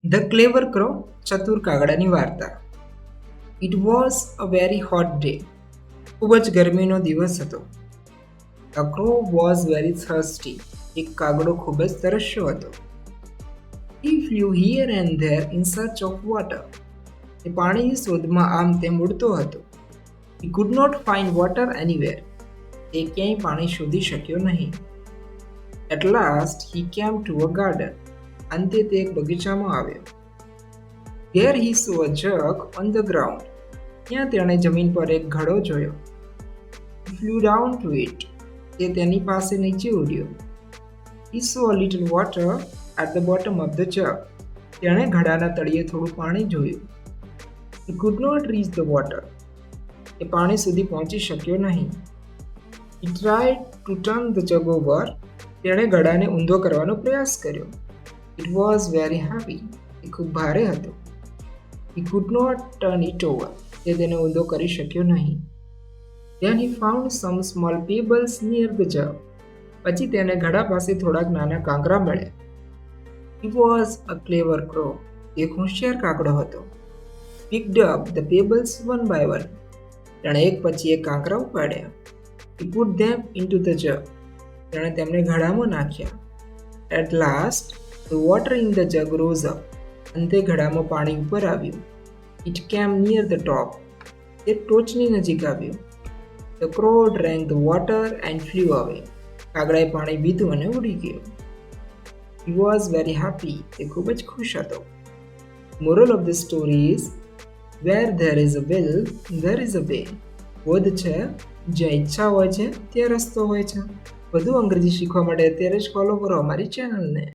The clever crow, ચતુર કાગડાની વાર્તા. It was a very hot day. ખૂબ જ ગરમીનો દિવસ હતો. A crow was very thirsty. એક કાગડો ખૂબ જ તરસ્યો હતો. He flew here and there in search of water. તે પાણીની શોધમાં આમ તેમ ઉડતો હતો. He could not find water anywhere. તે ક્યાંય પાણી શોધી શક્યો નહીં. At last he came to a garden. અંતે તે એક બગીચામાં આવ્યો. There he saw a jug on the ground. ત્યાં તેણે જમીન પર એક ઘડો જોયો. He flew down to it. તે તેની પાસે નીચે ઉડ્યો. He saw a little water at the bottom of the jug. તેણે ઘડાના તળિયે થોડું પાણી જોયું. He could not reach the water. તે પાણી સુધી પહોંચી શક્યો નહીં. He tried to turn the jug over. તેણે ઘડાને ઊંધો કરવાનો પ્રયાસ કર્યો. It was very heavy. એ ખૂબ ભારે હતો. He could not turn it over. તે તેને ઊંધો કરી શક્યો નહીં. Then he found some small pebbles near the jug. પછી તેને ઘડા પાસે થોડાક નાના કાંકરા મળ્યા. He was a clever crow. એક હોશિયાર કાગડો હતો. Picked up the pebbles one by one. તેણે એક પછી એક કાંકરા ઉપાડ્યા. He put them into the jug. તેણે તેમને ઘડામાં નાખ્યા. At last the water in the jug rose up. અંતે ઘડામાં પાણી ઉપર આવ્યું. ઇટ કેમ નિયર ધ ટોપ. તે ટોચની નજીક આવ્યું. The crow drank the water and flew અવે. કાગડાએ પાણી પીધું અને ઉડી ગયો. He was very happy. તે ખૂબ જ ખુશ હતો. Moral of the story is wear there is a will there is a way. બોધ છે જ્યાં ઈચ્છા હોય છે ત્યાં રસ્તો હોય છે. વધુ અંગ્રેજી શીખવા માટે અત્યારે જ ફોલો કરો અમારી ચેનલને.